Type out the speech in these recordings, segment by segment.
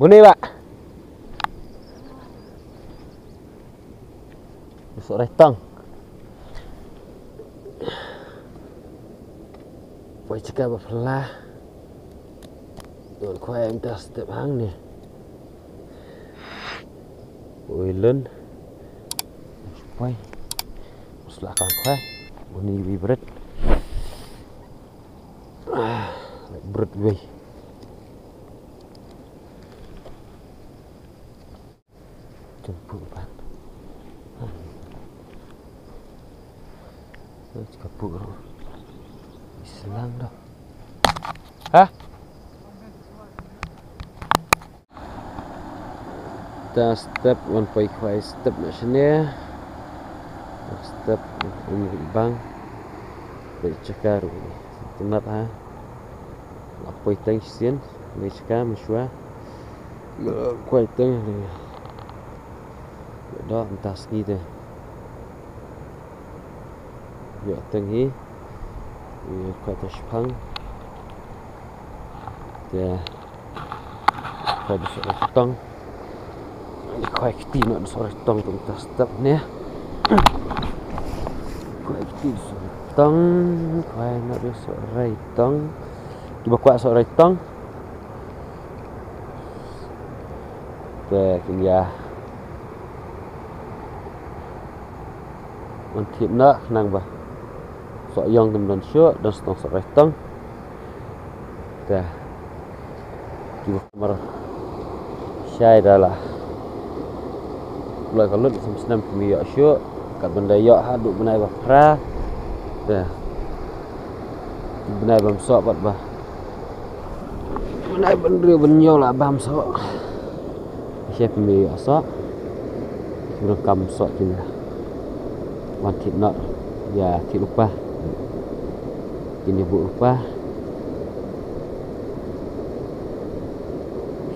Buni Pak. Besok retang. Boleh cakap apa lah. Tuan kuai minta setiap hang ni. Oi len. Kuai. Selakang kuai. Buni berat. Berat weh. Jemput Pak. Kapuk tu. Selang dah. Hah? Kita step 1.5 step macamnya. Step ini bang. Bercakar. Tenat ha. Apa itu sih? Bercakar mesra. Kuai teng ni. Dah entah segitu. Ya teng ni. Ia kata sepang. Dia. Kau besok tong. Kuai kecil nak sore tong tu kita step ni. Kuai kecil sore tong. Kuai nak sore tong. Cuba kuat sore tong. Dia kaya. Mantip nak nang bah. Sok yang teman syok dan setong sore tong. Dia. Cuba kamera. Syai dah lah. Mulai kalau senam kami yak syok. Kat benda yak haduk benai bah pra. Dia. Benai bam sok pat bah. Benai benda benyo lah bam sok. Syai kami yak sok. Rekam sok je lah. Mantip nak. Ya, tidak lupa. Ini bu lupa.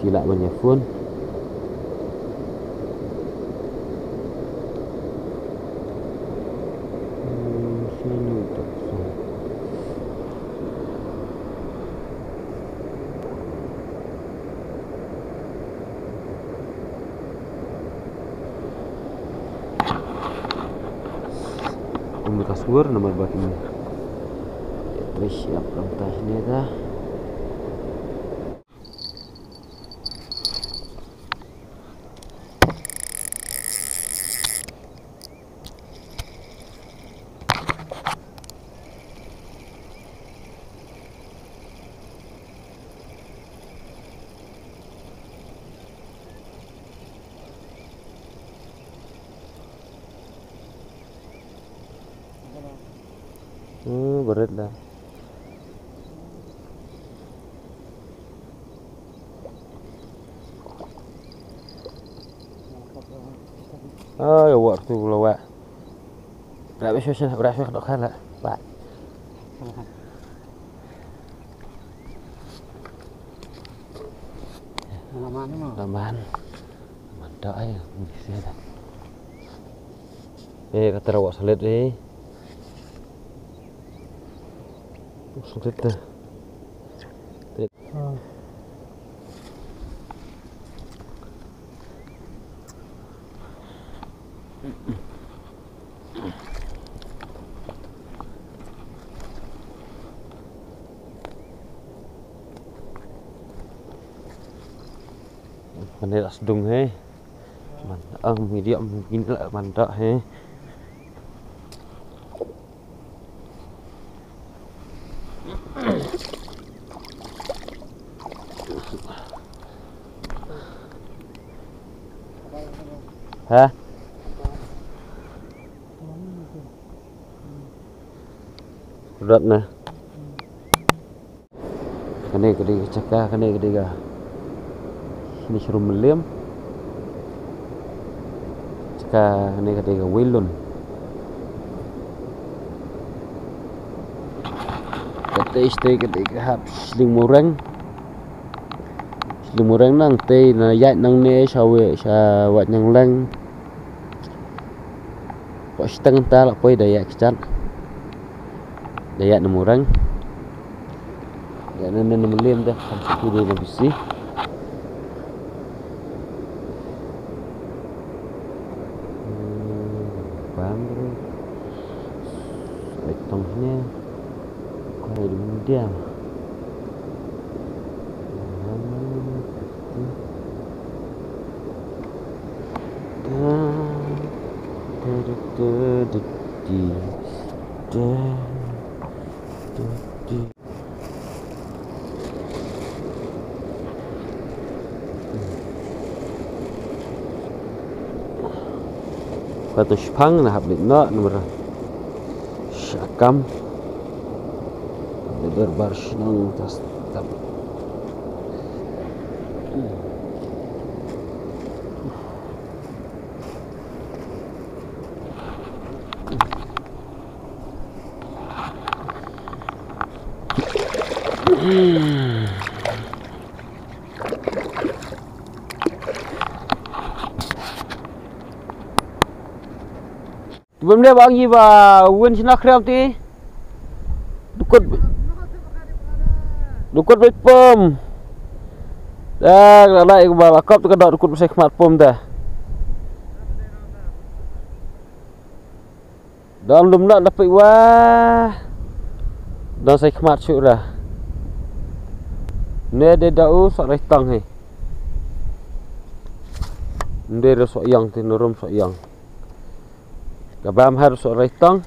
Silap menyefun. Sini tak. Kasur nomor buat ini. Terus siap montasnya dah. Berat lah. Oh, ya waktu lawak. Berapa dok kalah, Pak. Laman. Mantap ya, bisa dah. Kata rawak salit ni. Sulit dah. Ini dah sedung he. Mantap, medium mungkin lah mantap he. Hah? Berat nah. Kene gede cakah, kene gede ga. Ini seru meliam. Cakah kene gede ga wilun. Kata istri gede ga hap sling murang. Sling murang nang teh na yat nang ne sawe sawat nang lang. Kok setengah tal apa daya kecat. Daya nang murang. Ya nene meliam dah sampai dia besi. bám cái tông này quay đúng điểm Batu Sepang nah habis nak nomor syakam berbar senang tas tab Belum dia bagi ba wen sina krem ti dukut bit pom dah lalai ke bawah kap tu kedok dukut besar kemat pom dah dalam belum nak dapat wah dah saya kemat syuk dah ni dia dah sok retang he dia dah sok yang ti nurum sok yang kabam harus sok retang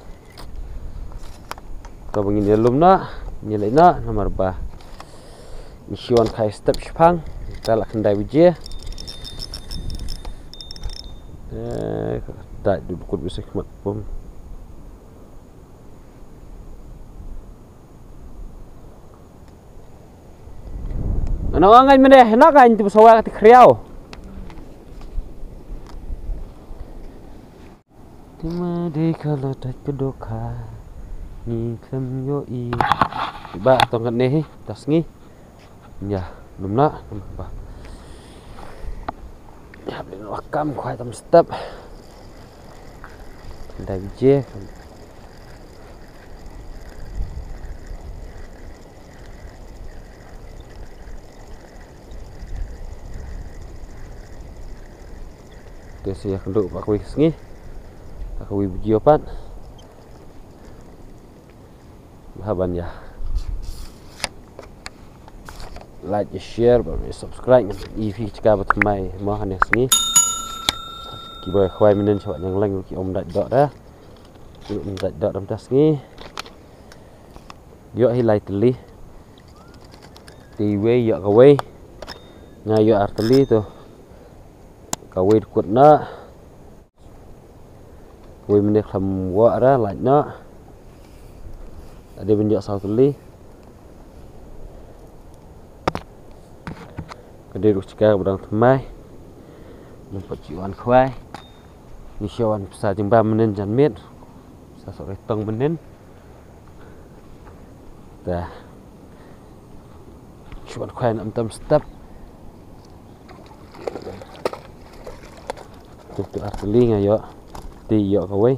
kau begini belum nak nilai nak nomor bah misiwan kai step Sepang kita lah kendai wujie tak duduk bisa kemat pom anak orang mana nak kan itu pesawat ke Kriau Tema de kalau tak kedoka ni kem yo I tiba tongkat ni tas ni ya belum nak apa ya belum wakam kuai tam step dah je tu saya kenduk pak kuih sengi aku video pat haban ya like share dan subscribe EV cakap betul mai mohon sini kibai khwai minen chawat yang lain ki om dak dak dah om dak dak dalam tas ni yo hilai teli tiwe yo kawai ngayo arteli tu kawai kut na kawai minen kham wa ra like na ada benjak sau teli kedai rucika berang temai nampak ciuan khwai ni syawan besar jemba menen jan met sa sok retong menen dah ciuan khwai nak tam step tu arteli ngayo ti yo kawai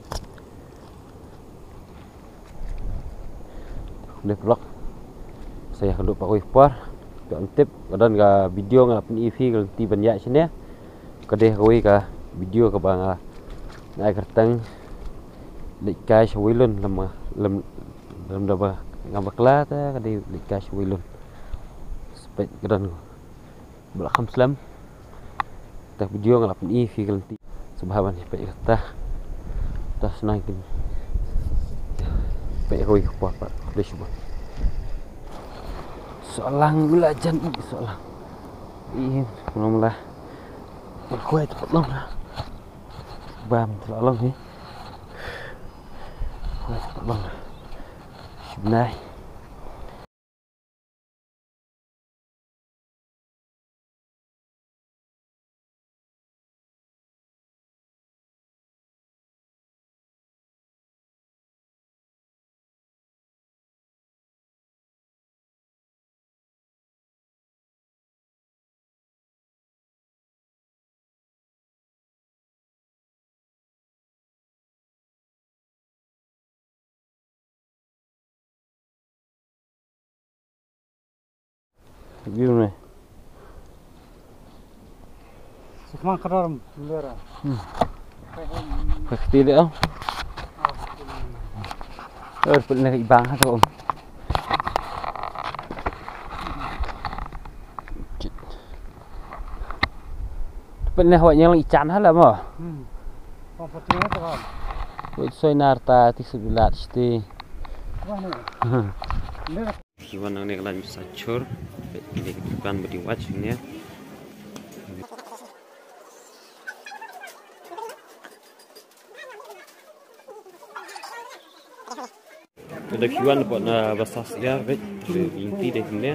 ni vlog saya akan lupa kuih par tip dan ga video ngapun EV ganti banyak sini kadeh kuih ka video ka bang ngai kertang likai shawilun lem daba ngabakla ta kadeh likai shawilun spek gadan belakam slam tak video ngapun EV ganti subhaban spek kata tas naikin spek kuih par Lisbon soalang belajar soalang ini belum lah berkuat belum lah bam soalang ni kuat belum sebenarnya view này Sekarang keram, lera. Pasti dia. Pernah ibang tu. Pernah awak yang ikan hala mo. Komputernya tu kan. Wait soy narta ti sebelat sti. Kiwan nang nek lan sacur. Ini kan budi watch ni. Ada kiwan buat na basas ya, bet inti deh ni.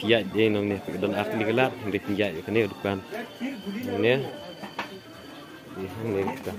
Fiat dia nang ni, dan aku ni gelap, dia fiat kan ni depan. Ni. Ni kan.